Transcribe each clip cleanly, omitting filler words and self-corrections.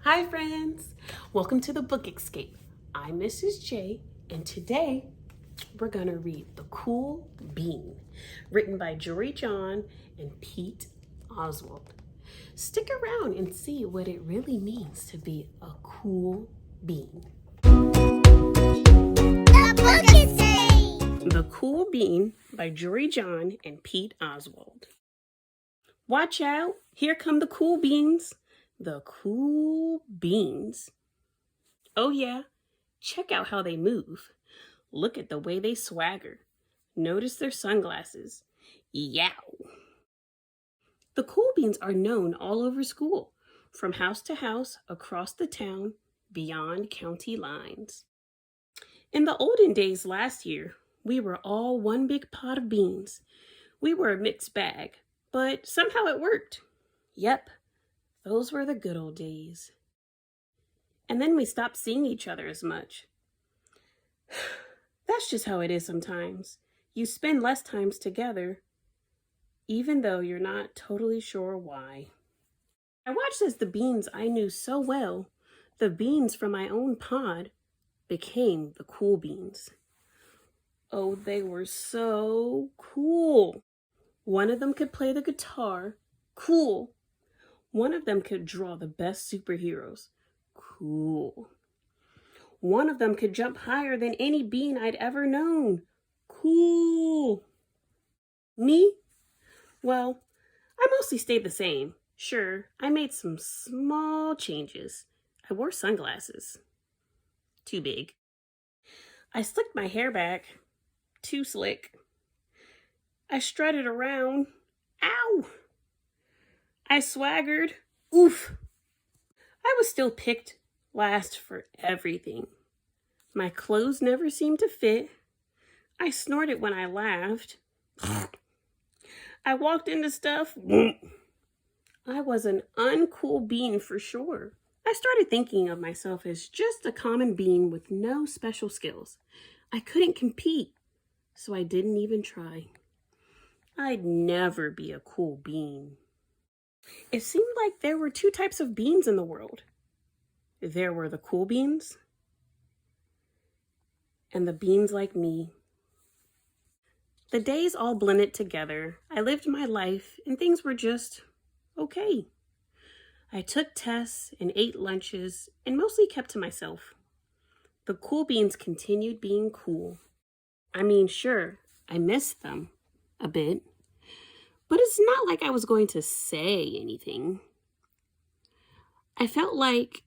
Hi friends, welcome to the Book Escape. I'm Mrs. J, and today we're gonna read The Cool Bean, written by Jory John and Pete Oswald. Stick around and see what it really means to be a cool bean. The Book Escape! The Cool Bean by Jory John and Pete Oswald. Watch out, here come the cool beans. The cool beans. Oh yeah, check out how they move. Look at the way they swagger. Notice their sunglasses. Yow! The cool beans are known all over school, from house to house, across the town, beyond county lines. In the olden days last year, we were all one big pot of beans. We were a mixed bag, but somehow it worked. Yep, those were the good old days. And then we stopped seeing each other as much. That's just how it is sometimes. You spend less times together, even though you're not totally sure why. I watched as the beans I knew so well, the beans from my own pod, became the cool beans. Oh, they were so cool. One of them could play the guitar. Cool. One of them could draw the best superheroes. Cool. One of them could jump higher than any bean I'd ever known. Cool. Me? Well, I mostly stayed the same. Sure, I made some small changes. I wore sunglasses. Too big. I slicked my hair back. Too slick. I strutted around. Ow! I swaggered. Oof! I was still picked last for everything. My clothes never seemed to fit. I snorted when I laughed. I walked into stuff. I was an uncool bean for sure. I started thinking of myself as just a common bean with no special skills. I couldn't compete, so I didn't even try. I'd never be a cool bean. It seemed like there were two types of beans in the world. There were the cool beans and the beans like me. The days all blended together. I lived my life and things were just okay. I took tests and ate lunches and mostly kept to myself. The cool beans continued being cool. I mean, sure, I missed them a bit, but it's not like I was going to say anything. I felt like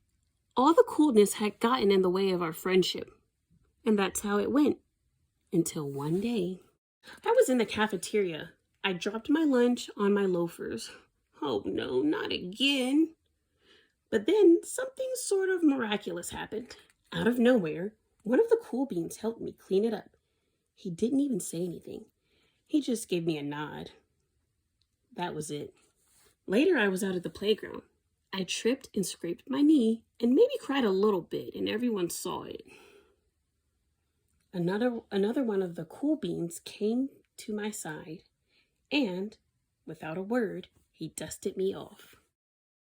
all the coolness had gotten in the way of our friendship, and that's how it went, until one day. I was in the cafeteria. I dropped my lunch on my loafers. Oh no, not again. But then something sort of miraculous happened. Out of nowhere, one of the cool beans helped me clean it up. He didn't even say anything. He just gave me a nod. That was it. Later, I was out at the playground. I tripped and scraped my knee and maybe cried a little bit, and everyone saw it. Another one of the cool beans came to my side, and, without a word, he dusted me off.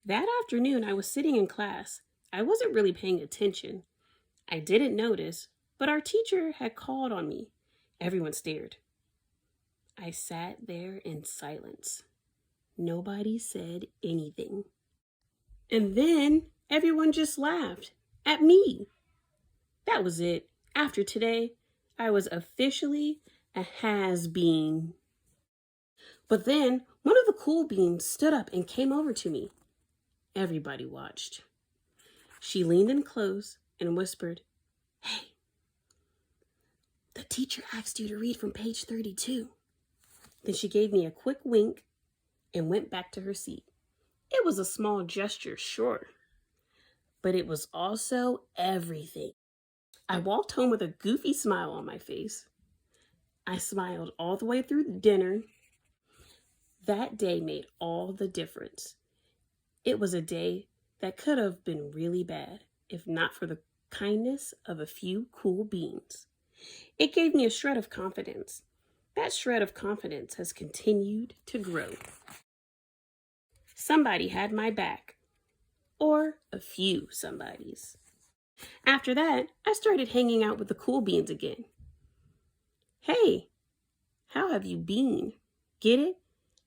That afternoon, I was sitting in class. I wasn't really paying attention. I didn't notice, but our teacher had called on me. Everyone stared. I sat there in silence. Nobody said anything. And then everyone just laughed at me. That was it. After today, I was officially a has-been. But then one of the cool beans stood up and came over to me. Everybody watched. She leaned in close and whispered, "Hey, the teacher asked you to read from page 32. Then she gave me a quick wink and went back to her seat. It was a small gesture, sure, but it was also everything. I walked home with a goofy smile on my face. I smiled all the way through dinner. That day made all the difference. It was a day that could have been really bad if not for the kindness of a few cool beans. It gave me a shred of confidence. That shred of confidence has continued to grow. Somebody had my back. or a few somebodies. After that, I started hanging out with the cool beans again. Hey, how have you been? Get it?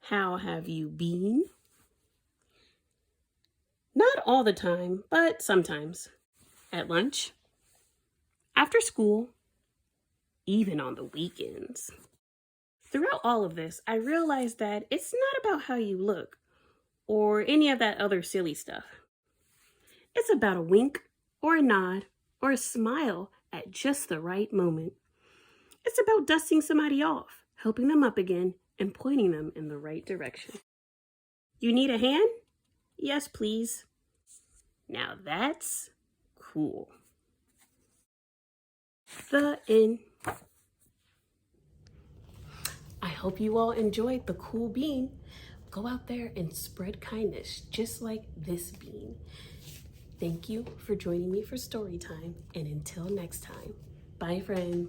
How have you been? Not all the time, but sometimes. At lunch, after school, even on the weekends. Throughout all of this, I realized that it's not about how you look or any of that other silly stuff. It's about a wink or a nod or a smile at just the right moment. It's about dusting somebody off, helping them up again, and pointing them in the right direction. You need a hand? Yes, please. Now that's cool. The end. I hope you all enjoyed the cool bean. Go out there and spread kindness just like this bean. Thank you for joining me for story time, and until next time, bye friends.